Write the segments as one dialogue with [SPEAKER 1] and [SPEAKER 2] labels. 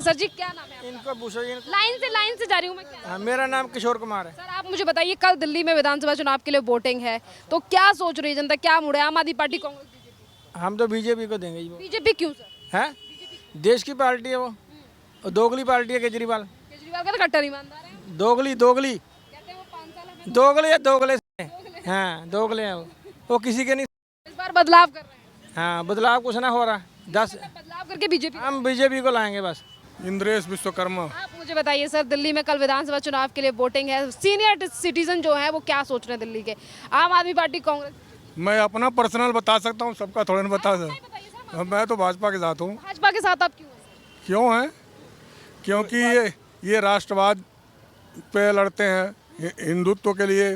[SPEAKER 1] Sir जी क्या नाम है आपका?
[SPEAKER 2] इनको पूछो इनको।
[SPEAKER 1] लाइन से जा रही हूँ मैं। क्या
[SPEAKER 2] हाँ, मेरा नाम किशोर कुमार है।
[SPEAKER 1] सर आप मुझे बताइए, कल दिल्ली में विधानसभा चुनाव के लिए वोटिंग है, तो क्या सोच रही है जनता, क्या मुड़ है? आम आदमी पार्टी, कांग्रेस, बीजेपी?
[SPEAKER 2] हम तो बीजेपी को देंगे जी वो।
[SPEAKER 1] बीजेपी क्यों सर?
[SPEAKER 2] है देश की पार्टी है वो, और दोगली पार्टी है केजरीवाल।
[SPEAKER 1] केजरीवाल का तो कट्टर ईमानदार है,
[SPEAKER 2] दोगली दोगली
[SPEAKER 1] कहते हैं वो 5 साल में
[SPEAKER 2] दोगले है, दोगले से। हाँ दोगले हैं वो किसी के नहीं।
[SPEAKER 1] इस बार बदलाव कर रहे हैं।
[SPEAKER 2] हाँ बदलाव कुछ ना हो रहा। 10
[SPEAKER 1] बदलाव करके बीजेपी।
[SPEAKER 2] हम बीजेपी को लाएंगे बस।
[SPEAKER 3] इंद्रेश विश्वकर्मा।
[SPEAKER 1] आप मुझे बताइए सर, दिल्ली में कल विधानसभा चुनाव के लिए वोटिंग है, सीनियर सिटीजन जो है वो क्या सोच रहे हैं दिल्ली के? आम आदमी पार्टी, कांग्रेस?
[SPEAKER 3] मैं अपना पर्सनल बता सकता हूँ, सबका थोड़ा नहीं बता सकता। मैं तो भाजपा के साथ हूँ।
[SPEAKER 1] भाजपा के साथ आप क्यों हैं सर?
[SPEAKER 3] क्यों है? क्योंकि ये राष्ट्रवाद पे लड़ते हैं, हिंदुत्व के लिए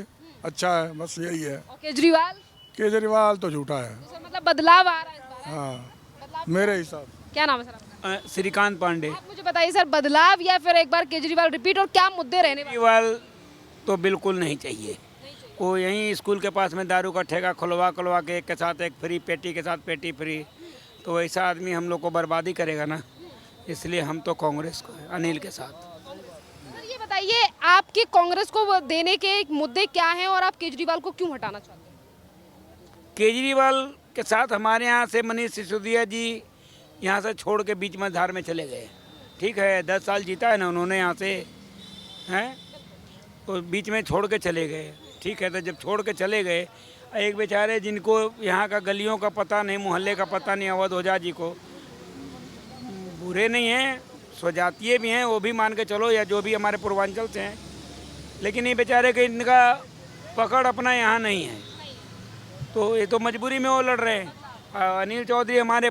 [SPEAKER 3] अच्छा है, बस यही है।
[SPEAKER 1] और केजरीवाल?
[SPEAKER 3] केजरीवाल तो झूठा है।
[SPEAKER 1] तो सर मतलब बदलाव आ रहा है इस बार?
[SPEAKER 3] हाँ मेरे हिसाब।
[SPEAKER 1] क्या नाम है सर आपका?
[SPEAKER 4] श्रीकांत पांडे।
[SPEAKER 1] आप मुझे बताइए सर, बदलाव या फिर एक बार केजरीवाल रिपीट, और क्या मुद्दे रहने वाले?
[SPEAKER 4] केजरीवाल तो बिल्कुल नहीं चाहिए। वो यहीं स्कूल के पास में दारू का ठेका खुलवा के एक के साथ एक फ्री, पेटी के साथ पेटी फ्री, तो ऐसा आदमी हम लोग को बर्बादी करेगा ना, इसलिए हम तो कांग्रेस को है, अनिल के साथ।
[SPEAKER 1] सर ये बताइए, आपके कांग्रेस को वो देने के मुद्दे क्या हैं और आप केजरीवाल को क्यों हटाना चाहते हैं?
[SPEAKER 4] केजरीवाल के साथ हमारे यहाँ से मनीष सिसोदिया जी यहाँ से छोड़ के बीच में धार में चले गए। ठीक है, 10 साल जीता है ना उन्होंने यहाँ से, हैं, तो बीच में छोड़ के चले गए। ठीक है, तो जब छोड़ के चले गए, एक बेचारे जिनको यहाँ का गलियों का पता नहीं, मोहल्ले का पता नहीं, अवध ओझा जी को, बुरे नहीं हैं, स्वजातीय भी हैं, वो भी मान के चलो, या जो भी हमारे पूर्वांचल से हैं, लेकिन ये बेचारे के इनका पकड़ अपना यहाँ नहीं है, तो ये तो मजबूरी में वो लड़ रहे हैं। अनिल चौधरी हमारे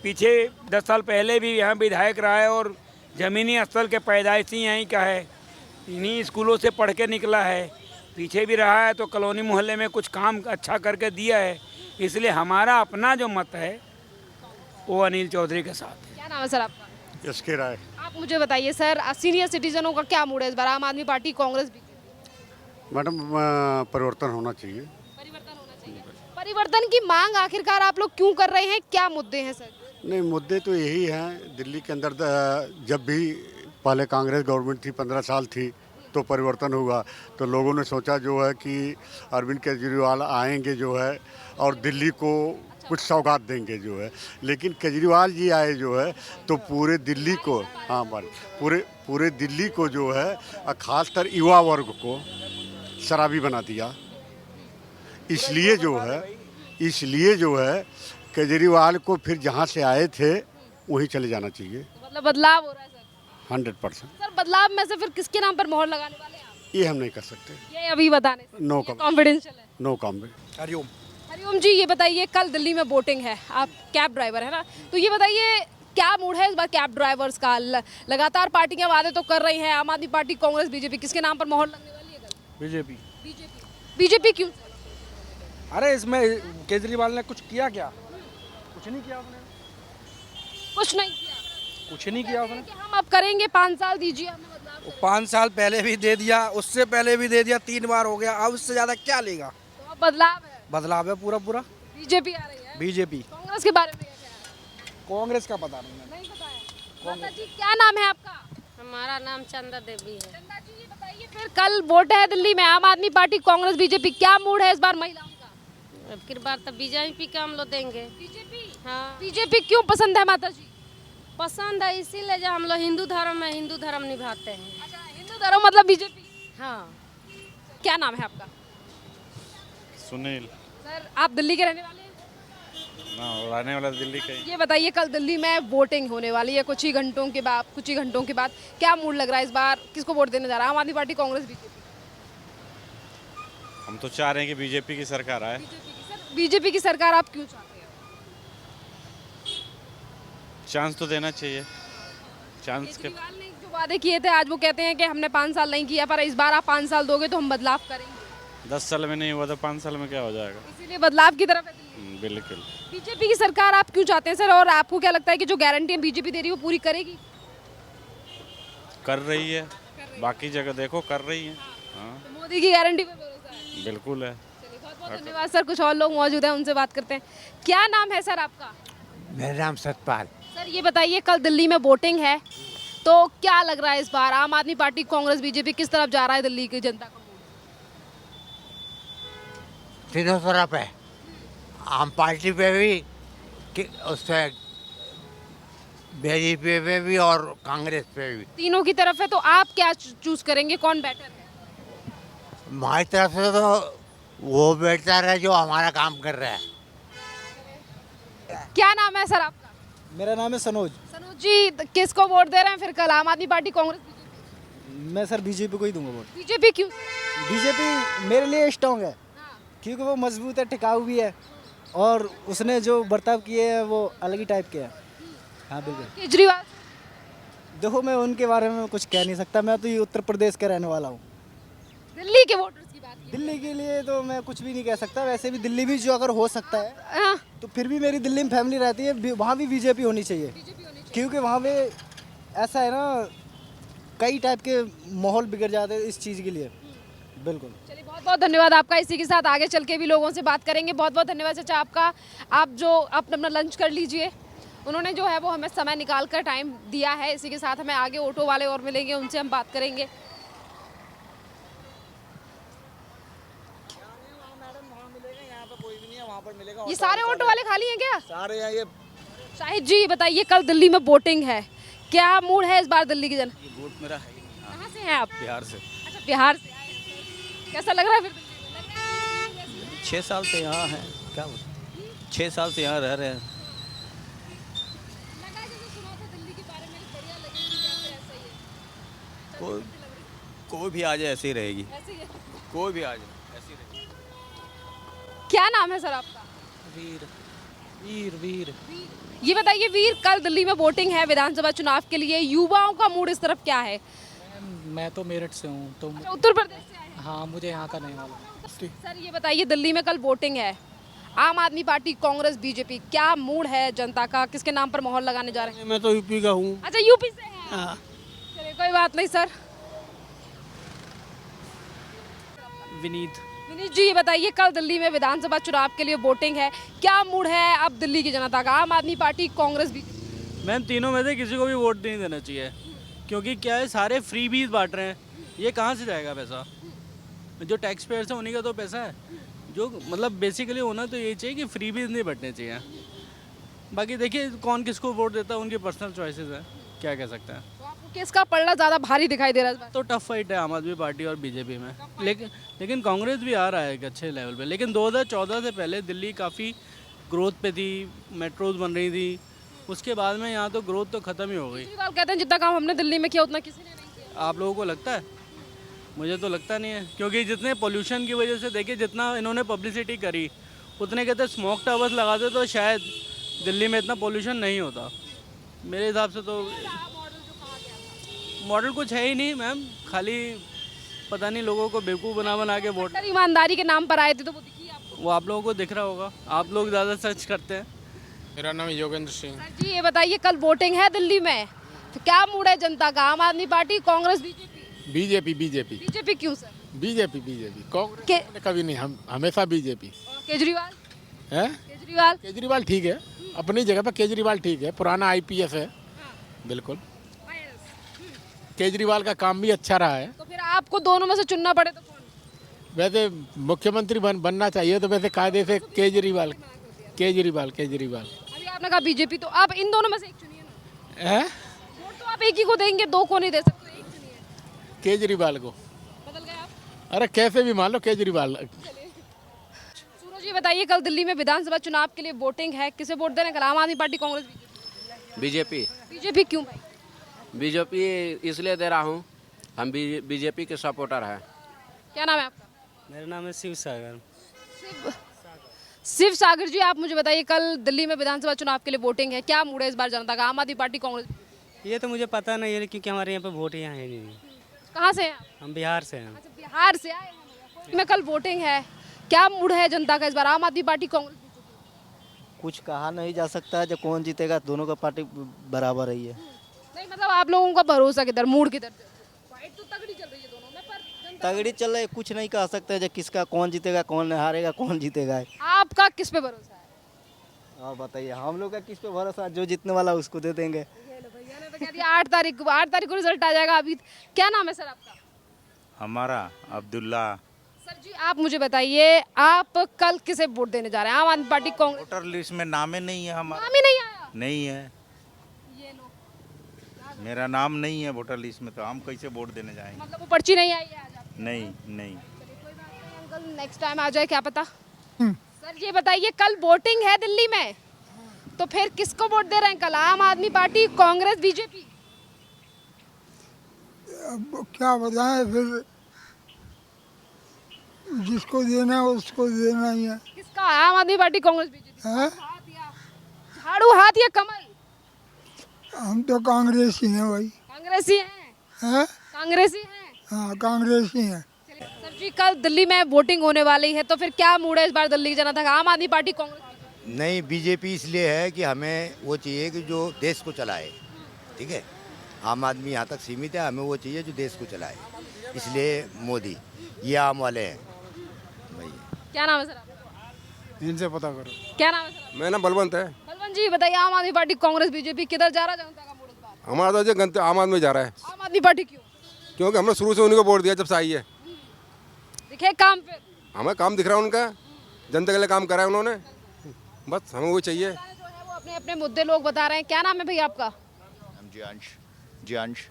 [SPEAKER 4] पीछे 10 साल पहले भी यहाँ विधायक रहा है और ज़मीनी स्थल के पैदाइशी यहीं का है, इन्हीं स्कूलों से पढ़ के निकला है, पीछे भी रहा है, तो कॉलोनी मोहल्ले में कुछ काम अच्छा करके दिया है, इसलिए हमारा अपना जो मत है वो अनिल चौधरी के साथ है।
[SPEAKER 1] क्या नाम है सर आपका?
[SPEAKER 3] इसके राय
[SPEAKER 1] आप मुझे बताइए सर, सीनियर सिटीजनों का क्या मूड है इस बार? आम आदमी पार्टी, कांग्रेस, बीजेपी?
[SPEAKER 5] मैडम परिवर्तन होना चाहिए।
[SPEAKER 1] परिवर्तन होना चाहिए। परिवर्तन की मांग आखिरकार आप लोग क्यों कर रहे हैं, क्या मुद्दे हैं सर?
[SPEAKER 5] नहीं, मुद्दे तो यही हैं। दिल्ली के अंदर जब भी पहले कांग्रेस गवर्नमेंट थी, 15 साल थी, तो परिवर्तन हुआ, तो लोगों ने सोचा जो है कि अरविंद केजरीवाल आएंगे जो है और दिल्ली को कुछ सौगात देंगे जो है, लेकिन केजरीवाल जी आए जो है तो पूरे दिल्ली को, हाँ पूरे दिल्ली को जो है, खासकर युवा वर्ग को शराबी बना दिया। इसलिए जो है केजरीवाल को फिर जहाँ से आए थे वहीं चले जाना चाहिए।
[SPEAKER 1] मतलब बदलाव हो रहा है सर?
[SPEAKER 5] 100%।
[SPEAKER 1] सर बदलाव में से फिर किसके नाम पर मोहर लगाने वाले हैं आप?
[SPEAKER 5] ये हम नहीं कर सकते।
[SPEAKER 1] ये अभी बताने
[SPEAKER 5] नो
[SPEAKER 1] कॉन्फिडेंशियल है।
[SPEAKER 5] No comment.
[SPEAKER 2] हरिओम।
[SPEAKER 1] हरिओम जी, ये बताइए, कल दिल्ली में वोटिंग है, आप कैब ड्राइवर है ना, तो ये बताइए क्या मूड है इस बार कैब ड्राइवर्स का? लगातार पार्टियां वादे तो कर रही हैं, आम आदमी पार्टी, कांग्रेस, बीजेपी, किसके नाम पर मोहर लगने वाली है कल?
[SPEAKER 2] बीजेपी।
[SPEAKER 1] बीजेपी क्यों?
[SPEAKER 2] अरे इसमें केजरीवाल ने कुछ किया क्या? कुछ नहीं किया उसने।
[SPEAKER 1] कुछ नहीं किया।
[SPEAKER 2] कुछ नहीं किया उसने।
[SPEAKER 1] कि हम अब करेंगे, 5 साल दीजिए हमें बदलाव।
[SPEAKER 2] 5 साल पहले भी दे दिया, उससे पहले भी दे दिया, 3 बार हो गया, अब उससे ज्यादा क्या लेगा?
[SPEAKER 1] तो अब बदलाव है,
[SPEAKER 2] बदलाव है पूरा।
[SPEAKER 1] बीजेपी आ रही है।
[SPEAKER 2] बीजेपी।
[SPEAKER 1] कांग्रेस के बारे में क्या ख्याल है?
[SPEAKER 2] कांग्रेस का पता नहीं है।
[SPEAKER 1] नहीं पता है। माता जी क्या नाम है आपका?
[SPEAKER 6] हमारा नाम चंदा देवी है।
[SPEAKER 1] चंदा जी, ये बताइए, फिर कल वोट है दिल्ली में, आम आदमी पार्टी, कांग्रेस, बीजेपी, क्या मूड है इस बार महिलाओं का?
[SPEAKER 6] अब की बार तो बीजेपी का हम लोग देंगे।
[SPEAKER 1] बीजेपी?
[SPEAKER 6] हाँ,
[SPEAKER 1] बीजेपी क्यों पसंद है माता जी?
[SPEAKER 6] पसंद है इसीलिए जो हम लोग हिंदू धर्म में हिंदू धर्म निभाते हैं।
[SPEAKER 1] अच्छा, हिंदू धर्म मतलब बीजेपी।
[SPEAKER 6] हाँ।
[SPEAKER 1] क्या नाम है आपका?
[SPEAKER 7] सुनील।
[SPEAKER 1] सर आप दिल्ली के रहने वाले हैं?
[SPEAKER 7] ना, रहने वाला दिल्ली का ही।
[SPEAKER 1] ये बताइए, कल दिल्ली में वोटिंग होने वाली है कुछ ही घंटों के बाद, क्या मूड लग रहा है इस बार? किसको वोट देने जा रहा है? आम आदमी पार्टी, कांग्रेस, बीजेपी?
[SPEAKER 7] हम तो चाह रहे हैं कि बीजेपी की सरकार आए।
[SPEAKER 1] बीजेपी की सरकार आप क्यों चाहते हैं?
[SPEAKER 7] चांस तो देना चाहिए। चांस के
[SPEAKER 1] केजरीवाल ने जो वादे किए थे, आज वो कहते हैं कि हमने 5 साल नहीं किया, पर इस बार आप 5 साल दोगे तो हम बदलाव करेंगे।
[SPEAKER 7] 10 साल में नहीं हुआ तो 5 साल में क्या हो जाएगा?
[SPEAKER 1] इसीलिए बदलाव की तरफ है दिल्ली।
[SPEAKER 7] बिल्कुल।
[SPEAKER 1] बीजेपी की सरकार आप क्यों चाहते हैं सर, और आपको क्या लगता है कि जो गारंटी बीजेपी दे रही है वो पूरी करेगी?
[SPEAKER 7] कर रही है, बाकी जगह देखो कर रही है। हाँ
[SPEAKER 1] तो मोदी की गारंटी पे भरोसा है?
[SPEAKER 7] बिल्कुल है।
[SPEAKER 1] चलिए, बहुत बहुत धन्यवाद सर। कुछ और लोग मौजूद हैं, उनसे बात करते हैं। क्या नाम है सर आपका?
[SPEAKER 8] मेरा नाम सतपाल।
[SPEAKER 1] सर ये बताइए, कल दिल्ली में वोटिंग है, तो क्या लग रहा है इस बार आम आदमी पार्टी, कांग्रेस, बीजेपी किस तरफ जा रहा है दिल्ली की जनता का?
[SPEAKER 8] तीनों तरफ है, आम पार्टी पे भी उससे बीजेपी पे भी और कांग्रेस पे भी।
[SPEAKER 1] तीनों की तरफ है, तो आप क्या चूज करेंगे, कौन बेटर है?
[SPEAKER 8] हमारी तरफ से तो वो बेहतर है जो हमारा काम कर रहा है।
[SPEAKER 1] क्या नाम है सर आपका?
[SPEAKER 9] मेरा नाम है सनोज।
[SPEAKER 1] सनोज जी, किसको वोट दे रहे हैं फिर कल, आम आदमी पार्टी, कांग्रेस, बीजेपी?
[SPEAKER 9] मैं सर बीजेपी को ही दूंगा वोट।
[SPEAKER 1] बीजेपी क्यों?
[SPEAKER 9] बीजेपी मेरे लिए स्ट्रांग है, क्योंकि वो मजबूत है, टिकाऊ भी है, और उसने जो बर्ताव किए हैं वो अलग ही टाइप के हैं। हाँ बिल्कुल।
[SPEAKER 1] केजरीवाल?
[SPEAKER 9] देखो, मैं उनके बारे में कुछ कह नहीं सकता, मैं तो ये उत्तर प्रदेश का रहने वाला हूँ।
[SPEAKER 1] दिल्ली के वोटर्स की बात की।
[SPEAKER 9] दिल्ली के लिए तो मैं कुछ भी नहीं कह सकता, वैसे भी दिल्ली भी जो अगर हो सकता है
[SPEAKER 1] हाँ,
[SPEAKER 9] तो फिर भी मेरी दिल्ली में फैमिली रहती है, वहाँ भी बीजेपी होनी चाहिए, क्योंकि वहाँ पे ऐसा है ना, कई टाइप के माहौल बिगड़ जाते हैं इस चीज़ के लिए। बिल्कुल।
[SPEAKER 1] चलिए, बहुत बहुत धन्यवाद आपका। इसी के साथ आगे चल के भी लोगों से बात करेंगे। बहुत बहुत धन्यवाद चाचा आपका। आप जो अपना लंच कर लीजिए। उन्होंने जो है वो हमें समय निकाल कर टाइम दिया है। इसी के साथ हमें आगे ऑटो वाले और मिलेंगे, उनसे हम बात करेंगे। ये सारे ऑटो वाले खाली हैं क्या?
[SPEAKER 2] सारे यहाँ ये
[SPEAKER 1] शाहिद जी, बताइए कल दिल्ली में वोटिंग है, क्या मूड है इस बार दिल्ली की जन?
[SPEAKER 10] वोट मेरा है ही नहीं।
[SPEAKER 1] कहाँ से हैं आप?
[SPEAKER 10] बिहार से।
[SPEAKER 1] अच्छा, बिहार से आए हैं। कैसा लग रहा है फिर दिल्ली में? लग रहा है
[SPEAKER 10] 6 साल से यहाँ हैं, क्या 6 साल से यहाँ रह रहे हैं।
[SPEAKER 1] लगा जैसे सुना था दिल्ली के बारे में, बढ़िया लगेगी या फिर ऐसा ही है?
[SPEAKER 10] कोई भी आ जाए ऐसे ही रहेगी,
[SPEAKER 1] ऐसे ही है।
[SPEAKER 10] कोई भी आ जाए ऐसे ही रहेगी।
[SPEAKER 1] क्या नाम है सर आपका?
[SPEAKER 10] वीर वीर वीर
[SPEAKER 1] ये बताइए वीर, कल दिल्ली में वोटिंग है विधानसभा चुनाव के लिए, युवाओं का मूड इस तरफ क्या है?
[SPEAKER 11] मैं तो मेरठ से हूँ, तो
[SPEAKER 1] अच्छा, उत्तर प्रदेश से आए हैं।
[SPEAKER 11] हाँ, मुझे यहाँ का नहीं मालूम।
[SPEAKER 1] सर ये बताइए, दिल्ली में कल वोटिंग है, आम आदमी पार्टी, कांग्रेस, बीजेपी, क्या मूड है जनता का, किसके नाम पर मोहर लगाने जा रहे हैं?
[SPEAKER 2] मैं तो यूपी का हूँ।
[SPEAKER 1] अच्छा, यूपी से हैं। चलिए, कोई बात नहीं सर।
[SPEAKER 11] विनीत।
[SPEAKER 1] विनीत जी, ये बताइए कल दिल्ली में विधानसभा चुनाव के लिए वोटिंग है, क्या मूड है अब दिल्ली की जनता का, आम आदमी पार्टी, कांग्रेस, बीजेपी?
[SPEAKER 12] मैम, तीनों में से किसी को भी वोट नहीं देना चाहिए, क्योंकि क्या है, सारे फ्री बीज बांट रहे हैं। ये कहाँ से जाएगा पैसा? जो टैक्स पेयर्स हैं उन्हीं का तो पैसा है। जो मतलब बेसिकली होना तो यही चाहिए कि फ्री बीज नहीं बंटने चाहिए। बाकी देखिए कौन किसको वोट देता है, उनकी पर्सनल चॉइसेस है, क्या कह सकते हैं।
[SPEAKER 1] तो आपको किसका पलड़ा ज़्यादा भारी दिखाई दे रहा है इस बार?
[SPEAKER 12] तो टफ फाइट है आम आदमी पार्टी और बीजेपी में, लेकिन कांग्रेस भी आ रहा है एक अच्छे लेवल पे। लेकिन 2014 से पहले दिल्ली काफ़ी ग्रोथ पे थी, मेट्रोज बन रही थी, उसके बाद में यहाँ तो ग्रोथ तो ख़त्म ही हो गई।
[SPEAKER 1] केजरीवाल कहते हैं जितना काम हमने दिल्ली में किया उतना किसी ने नहीं किया।
[SPEAKER 12] आप लोगों को लगता है? मुझे तो लगता नहीं है, क्योंकि जितने पोल्यूशन की वजह से देखिए, जितना इन्होंने पब्लिसिटी करी, उतने कहते स्मोक टावर्स लगाते तो शायद दिल्ली में इतना पोल्यूशन नहीं होता। मेरे हिसाब से तो मॉडल कुछ है ही नहीं मैम, खाली पता नहीं लोगों को बेवकूफ़ बना के वोट।
[SPEAKER 1] सर ईमानदारी के नाम पर आए थे तो वो दिखी आपको?
[SPEAKER 12] वो आप लोगों को दिख रहा होगा, आप लोग ज़्यादा सर्च करते हैं।
[SPEAKER 3] मेरा नाम योगेंद्र सिंह।
[SPEAKER 1] सर जी, ये बताइए कल वोटिंग है दिल्ली में, तो क्या मूड है जनता का, आम आदमी party, Congress, BJP?
[SPEAKER 3] BJP BJP
[SPEAKER 1] BJP क्यों सर?
[SPEAKER 3] बीजेपी बीजेपी कांग्रेस ने कभी नहीं, हम हमेशा बीजेपी।
[SPEAKER 1] और केजरीवाल?
[SPEAKER 3] है
[SPEAKER 1] केजरीवाल?
[SPEAKER 3] केजरीवाल ठीक है, अपनी जगह पर केजरीवाल ठीक है, पुराना आईपीएस है, बिल्कुल। केजरीवाल का काम भी अच्छा रहा है।
[SPEAKER 1] तो फिर आपको दोनों में से चुनना पड़े तो कौन?
[SPEAKER 3] वैसे मुख्यमंत्री बनना चाहिए तो वैसे कायदे से केजरीवाल केजरीवाल केजरीवाल।
[SPEAKER 1] अभी आपने कहा बीजेपी, तो आप इन दोनों में से एक चुनिए ना।
[SPEAKER 3] है
[SPEAKER 1] वोट तो आप एक ही को देंगे, दो को नहीं दे सकते, एक चुनिए।
[SPEAKER 3] केजरीवाल को।
[SPEAKER 1] बदल गए आप?
[SPEAKER 3] अरे कैसे भी मान लो केजरीवाल।
[SPEAKER 1] सूरज जी, बताइए कल दिल्ली में विधानसभा चुनाव के लिए वोटिंग है, किसे वोट दे रहे हैं कल, आम आदमी पार्टी, कांग्रेस,
[SPEAKER 13] बीजेपी।
[SPEAKER 1] बीजेपी क्यों भाई?
[SPEAKER 13] बीजेपी इसलिए दे रहा हूँ, हम बीजेपी के सपोर्टर हैं।
[SPEAKER 1] क्या नाम है आपका?
[SPEAKER 11] मेरा नाम है शिव सागर।
[SPEAKER 1] शिव सागर जी, आप मुझे बताइए कल दिल्ली में विधानसभा चुनाव के लिए वोटिंग है, क्या मूड है इस बार जनता का, आम आदमी पार्टी, कांग्रेस?
[SPEAKER 11] ये तो मुझे पता नहीं है, क्योंकि हमारे यहाँ पे वोट यहाँ है नहीं।
[SPEAKER 1] कहाँ से हैं आप?
[SPEAKER 11] हम बिहार से हैं।
[SPEAKER 1] अच्छा, बिहार से आए हैं। में कल वोटिंग है, क्या मूड है जनता का इस बार, आम आदमी पार्टी, कांग्रेस?
[SPEAKER 9] कुछ कहा नहीं जा सकता है, जब कौन जीतेगा, दोनों का पार्टी बराबर रही है।
[SPEAKER 1] नहीं मतलब आप लोगों का भरोसा किधर, मूड किधर? फाइट तो तगड़ी चल रही है दोनों में, पर
[SPEAKER 9] तगड़ी चल रही है, कुछ नहीं कह सकते जब किसका कौन जीतेगा, कौन हारेगा, कौन जीतेगा।
[SPEAKER 1] आपका किस पे भरोसा है?
[SPEAKER 9] और बताइए, हम लोग का किस पे भरोसा, जो जीतने वाला उसको दे देंगे।
[SPEAKER 1] भैया ने तो तो कह दिया 8 तारीख को रिजल्ट आ जाएगा। अभी क्या नाम है सर आपका?
[SPEAKER 7] हमारा अब्दुल्ला।
[SPEAKER 1] सर जी आप मुझे बताइए, आप कल किसे वोट देने जा रहे हैं? आम आदमी पार्टी, कांग्रेस?
[SPEAKER 7] वोटर लिस्ट में नाम ही नहीं है हमारा।
[SPEAKER 1] नाम ही नहीं आया।
[SPEAKER 7] नहीं है,
[SPEAKER 1] ये लो,
[SPEAKER 7] मेरा नाम नहीं है वोटर लिस्ट में, तो हम कैसे वोट देने जाएंगे?
[SPEAKER 1] मतलब वो पर्ची नहीं आई है आज आपकी?
[SPEAKER 7] नहीं नहीं।
[SPEAKER 1] अंकल नेक्स्ट टाइम आ जाए, क्या पता। सर ये बताइए, कल वोटिंग है दिल्ली में, तो फिर किसको वोट दे रहे हैं कल? आम आदमी पार्टी, कांग्रेस, बीजेपी?
[SPEAKER 3] अब क्या बताएं, फिर जिसको देना है उसको देना ही है।
[SPEAKER 1] किसका? आम आदमी पार्टी, कांग्रेस, बीजेपी?
[SPEAKER 3] हैं?
[SPEAKER 1] झाड़ू हाथ या कमल?
[SPEAKER 3] हम तो कांग्रेस ही हैं भाई।
[SPEAKER 1] कांग्रेसी हैं?
[SPEAKER 3] हैं?
[SPEAKER 1] कांग्रेसी हैं?
[SPEAKER 3] हाँ कांग्रेस ही हैं।
[SPEAKER 1] सर जी कल दिल्ली में वोटिंग होने वाली है, तो फिर क्या मूड है इस बार दिल्ली की जनता का? आम आदमी पार्टी, कांग्रेस?
[SPEAKER 8] नहीं, बीजेपी इसलिए है कि हमें वो चाहिए कि जो देश को चलाए, ठीक है। आम आदमी यहाँ तक सीमित है, हमें वो चाहिए जो देश को चलाए, इसलिए मोदी। ये आम वाले हैं भाई।
[SPEAKER 1] क्या नाम है सर आपका?
[SPEAKER 2] इनसे पता करो।
[SPEAKER 1] क्या नाम है सर?
[SPEAKER 2] मेरा नाम बलवंत है।
[SPEAKER 1] बलवंत जी बताइए, आम आदमी पार्टी, कांग्रेस, बीजेपी, किधर जा रहा है जनता का मूड इस बार?
[SPEAKER 2] हमारा तो जो आम आदमी जा रहा है।
[SPEAKER 1] आम आदमी पार्टी क्यों?
[SPEAKER 2] क्योंकि हमने शुरू से उन्हीं को वोट दिया जब से आई है।
[SPEAKER 1] दिखे काम पे?
[SPEAKER 2] हमें काम दिख रहा है उनका, जनता के लिए काम करा है उन्होंने, बस हमें वो चाहिए।
[SPEAKER 1] जो है वो अपने अपने मुद्दे लोग बता रहे हैं। क्या नाम है भैया आपका?
[SPEAKER 8] जियांश।
[SPEAKER 1] जियांश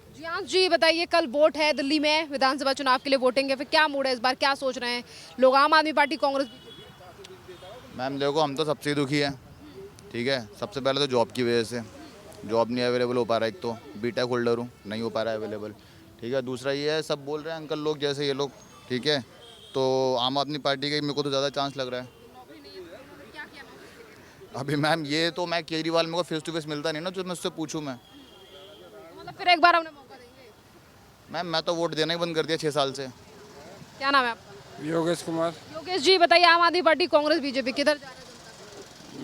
[SPEAKER 1] जी बताइए, कल वोट है दिल्ली में, विधानसभा चुनाव के लिए वोटिंग है, फिर क्या मूड है इस बार? क्या सोच रहे हैं लोग? आम आदमी पार्टी, कांग्रेस?
[SPEAKER 14] मैम देखो, हम तो सबसे दुखी हैं, ठीक है। सबसे पहले तो जॉब की वजह से, जॉब नहीं अवेलेबल हो पा रहा है। एक तो बीटेक होल्डर हूँ, नहीं हो पा रहा है अवेलेबल, ठीक है। दूसरा ये है, सब बोल रहे हैं अंकल लोग जैसे ये लोग, ठीक है। तो आम आदमी पार्टी का मेरे को तो ज़्यादा चांस लग रहा है अभी। मैम ये तो मैं केजरीवाल, मेरे को फेस टू फेस मिलता नहीं ना, जो मैं उससे पूछूं मैं।
[SPEAKER 1] मतलब फिर एक बार हमने मौका देंगे।
[SPEAKER 14] मैम मैं तो वोट देना ही बंद कर दिया 6 साल से।
[SPEAKER 1] क्या नाम है आपका?
[SPEAKER 2] योगेश कुमार।
[SPEAKER 1] योगेश जी बताइए, आम आदमी पार्टी, कांग्रेस, बीजेपी, किधर जा रहे हैं?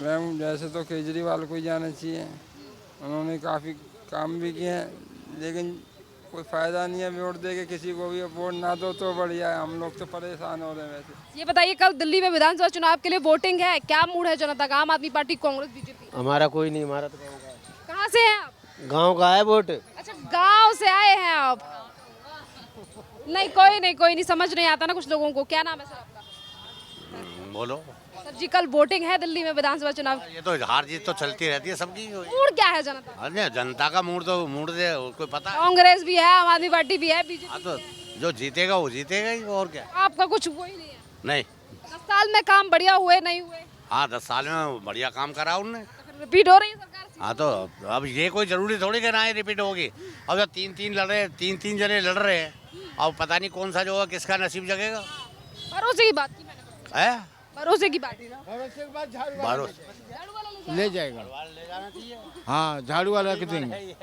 [SPEAKER 2] मैम जैसे तो केजरीवाल को ही जाना चाहिए, उन्होंने काफ़ी काम भी किए हैं, लेकिन कोई फ़ायदा नहीं है वोट दे के किसी को भी। वोट ना दो तो बढ़िया है, हम लोग तो परेशान हो रहे हैं वैसे।
[SPEAKER 1] ये बताइए, कल दिल्ली में विधानसभा चुनाव के लिए वोटिंग है, क्या मूड है जनता का? आम आदमी पार्टी, कांग्रेस, बीजेपी?
[SPEAKER 11] हमारा कोई नहीं, हमारा तो गाँव का है।
[SPEAKER 1] कहाँ से हैं आप?
[SPEAKER 11] गाँव का है वोट।
[SPEAKER 1] अच्छा गांव से आए हैं आप? नहीं कोई नहीं, समझ नहीं आता ना कुछ लोगों को। क्या नाम है सर आपका?
[SPEAKER 8] बोलो।
[SPEAKER 1] सर जी कल वोटिंग है दिल्ली में विधानसभा चुनाव,
[SPEAKER 8] ये तो हार जीत तो चलती रहती है सबकी।
[SPEAKER 1] मूड क्या है जनता?
[SPEAKER 8] अरे जनता का मूड तो मूड दे, कोई पता है।
[SPEAKER 1] कांग्रेस भी है, आम आदमी पार्टी भी है, बीजेपी
[SPEAKER 8] हाँ तो जो जीतेगा वो जीतेगा ही, और क्या।
[SPEAKER 1] आपका कुछ वो ही नहीं है?
[SPEAKER 8] नहीं,
[SPEAKER 1] 10 साल में काम बढ़िया हुए नहीं हुए?
[SPEAKER 8] हाँ 10 साल में बढ़िया काम करा उनने।
[SPEAKER 1] रिपीट हो रही है सरकार?
[SPEAKER 8] हाँ तो अब ये कोई जरूरी थोड़ी कि ना ही रिपीट होगी। अब जब तीन जने लड़ रहे हैं, अब पता नहीं कौन सा जो है किसका नसीब जगेगा।
[SPEAKER 1] भरोसे की बात की मैंने।
[SPEAKER 8] है
[SPEAKER 1] भरोसे की बात।
[SPEAKER 8] भरोसे
[SPEAKER 2] ले जाएगा। हाँ झाड़ू वाला के देंगे,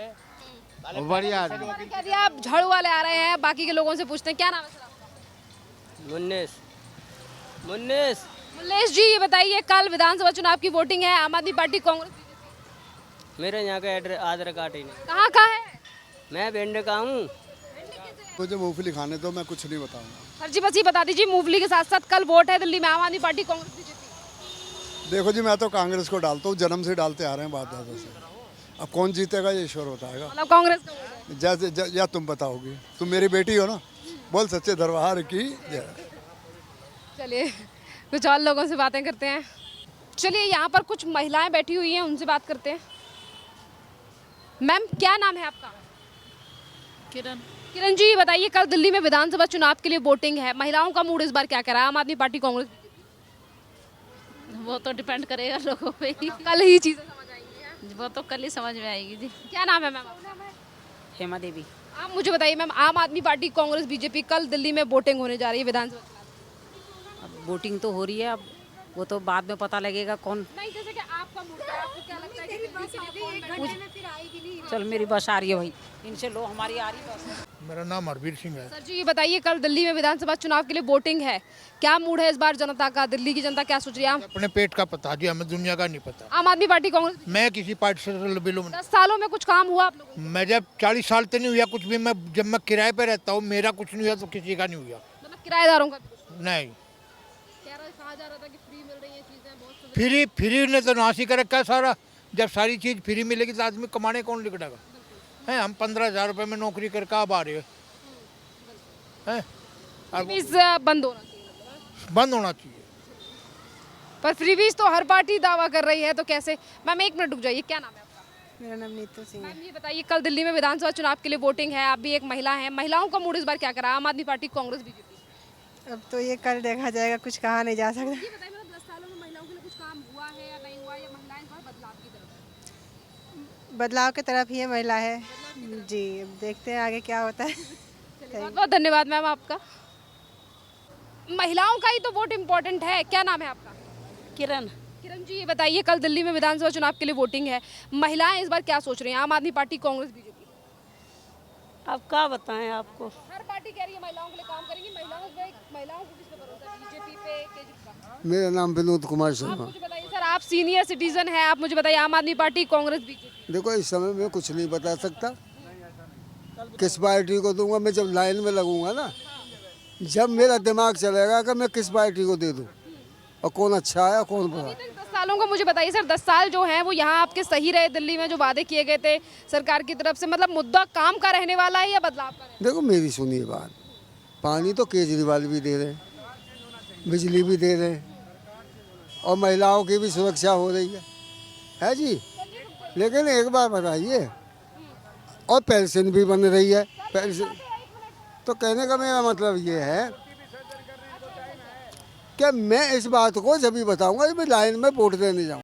[SPEAKER 2] बढ़िया।
[SPEAKER 1] कह दिया आप झाड़ू वाले आ रहे हैं, बाकी के लोगों से पूछते हैं। क्या नाम है सर आपका? मुन्नेश जी ये बताइए, कल विधानसभा चुनाव की वोटिंग है, आम आदमी पार्टी, कांग्रेस,
[SPEAKER 11] मेरे यहाँ का आधार कार्ड ही नहीं।
[SPEAKER 1] कहाँ का है?
[SPEAKER 11] मैं भिंड का हूँ।
[SPEAKER 5] मुझे मूंगफली खाने दो, मैं कुछ नहीं बताऊंगा।
[SPEAKER 1] सर जी बस ये बता दीजिए, मूंगफली के साथ साथ कल वोट है दिल्ली में, आम आदमी पार्टी, कांग्रेस, बीजेपी?
[SPEAKER 5] देखो जी, मैं तो कांग्रेस को डालता हूँ, जन्म से डालते आ रहे हैं बाप दादा से। अब कौन जीतेगा ये ईश्वर बताएगा।
[SPEAKER 1] मतलब कांग्रेस का वोट है?
[SPEAKER 5] या तुम बताओगी, तुम मेरी बेटी हो ना। बोल सच्चे दरबार की जय।
[SPEAKER 1] चलिए कुछ और लोगों से बातें करते हैं। चलिए यहाँ पर कुछ महिलाएं बैठी हुई हैं, उनसे बात करते हैं। मैम क्या नाम है आपका? किरण जी बताइए, कल दिल्ली में विधानसभा चुनाव के लिए वोटिंग है, महिलाओं का मूड इस बार क्या कह रहा है? आम आदमी पार्टी, कांग्रेस,
[SPEAKER 6] वो तो डिपेंड करेगा लोगों पे ही।
[SPEAKER 1] कल ही चीजें समझ आएंगी?
[SPEAKER 6] वो तो कल ही समझ में आएगी जी।
[SPEAKER 1] क्या नाम है मैम?
[SPEAKER 11] हेमा देवी।
[SPEAKER 1] आप मुझे बताइए मैम, आम आदमी पार्टी, कांग्रेस, बीजेपी, कल दिल्ली में वोटिंग होने जा रही है विधानसभा चुनाव।
[SPEAKER 11] अब वोटिंग तो हो रही है, अब वो तो बाद में पता लगेगा कौन।
[SPEAKER 1] नहीं जैसे कि आपका मूड है, आपको क्या लगता है कि
[SPEAKER 11] चल मेरी बस आ रही है भाई, इनसे लो, हमारी आ रही बस।
[SPEAKER 3] मेरा नाम हरवीर सिंह है।
[SPEAKER 1] सर जी ये बताइए, कल दिल्ली में विधानसभा चुनाव के लिए वोटिंग है, क्या मूड है इस बार जनता का? दिल्ली की जनता क्या सोच रही है?
[SPEAKER 3] अपने पेट का पता जी, हमें दुनिया का नहीं पता।
[SPEAKER 1] आम आदमी पार्टी, कांग्रेस?
[SPEAKER 3] मैं किसी पार्टी से बिलोंग।
[SPEAKER 1] 10 सालों में कुछ काम हुआ आप लोगों को?
[SPEAKER 3] मैं जब 40 साल तक नहीं हुआ कुछ भी। मैं जब मैं किराए पे रहता हूँ, मेरा कुछ नहीं हुआ तो किसी का नहीं हुआ।
[SPEAKER 1] मतलब किराएदारों का भी कुछ
[SPEAKER 3] नहीं।
[SPEAKER 1] कहा जा रहा था कि फ्री मिल रही है चीजें, बहुत
[SPEAKER 3] फ्री ने तो नाश ही कर रखा है सारा। जब सारी चीज़ फ्री मिलेगी तो आदमी कमाने कौन निकलेगा?
[SPEAKER 15] हैं। हम 15,000 रुपये में नौकरी करके आप आ रहे हो हैं।
[SPEAKER 1] फ्रीबीज बंद होना चाहिए,
[SPEAKER 15] बंद होना चाहिए।
[SPEAKER 1] पर फ्रीबीज तो हर पार्टी दावा कर रही है, तो कैसे? मैम एक मिनट रुक जाइए, क्या नाम है आपका?
[SPEAKER 16] मेरा नाम नीतू सिंह है।
[SPEAKER 1] मैम ये बताइए, कल दिल्ली में विधानसभा चुनाव के लिए वोटिंग है, आप भी एक महिला हैं, महिलाओं का मूड इस बार क्या करा? आम आदमी पार्टी, कांग्रेस, बीजेपी?
[SPEAKER 16] अब तो ये कल देखा जाएगा, कुछ कहा नहीं जा सकता।
[SPEAKER 1] ये बताइए, मतलब 10 सालों में महिलाओं के लिए कुछ काम हुआ है या नहीं हुआ, या महिलाएं इस बार बदलाव की तरफ?
[SPEAKER 16] बदलाव की तरफ ही महिला है जी। अब देखते हैं आगे क्या होता है।
[SPEAKER 1] बहुत बहुत धन्यवाद मैम आपका। महिलाओं का ही तो वोट इम्पोर्टेंट है। क्या नाम है आपका?
[SPEAKER 6] किरण।
[SPEAKER 1] किरण जी, ये बताइए, कल दिल्ली में विधानसभा चुनाव के लिए वोटिंग है, महिलाएं इस बार क्या सोच रही हैं? आम आदमी पार्टी, कांग्रेस, बीजेपी?
[SPEAKER 6] अब क्या बताएं आपको?
[SPEAKER 1] हर पार्टी कह रही है महिलाओं के लिए काम करेंगी। महिलाओं को किस पे भरोसा है? बीजेपी पे, केजरीवाल?
[SPEAKER 17] मेरा नाम विनोद कुमार
[SPEAKER 1] आप
[SPEAKER 17] शर्मा।
[SPEAKER 1] मुझे बताइए सर, आप सीनियर सिटीजन हैं, आप मुझे बताइए, आम आदमी पार्टी, कांग्रेस, बीजेपी?
[SPEAKER 17] देखो, इस समय में कुछ नहीं बता सकता किस पार्टी को दूंगा। मैं जब लाइन में लगूंगा ना, जब मेरा दिमाग चलेगा कि मैं किस पार्टी को दे दूं और कौन अच्छा है और कौन बुरा।
[SPEAKER 1] 10 सालों को मुझे बताइए सर, 10 साल जो हैं वो यहाँ आपके सही रहे? दिल्ली में जो वादे किए गए थे सरकार की तरफ से, मतलब मुद्दा काम का रहने वाला है या बदलाव का?
[SPEAKER 17] देखो, मेरी सुनिए बात, पानी तो केजरीवाल भी दे रहे, बिजली भी दे रहे, और महिलाओं की भी सुरक्षा हो रही है जी। लेकिन एक बार बताइए, और पेंशन भी बन रही है, पेंशन। तो कहने का मेरा मतलब ये है कि मैं इस बात को जब भी बताऊंगा जब मैं लाइन में वोट देने जाऊँ।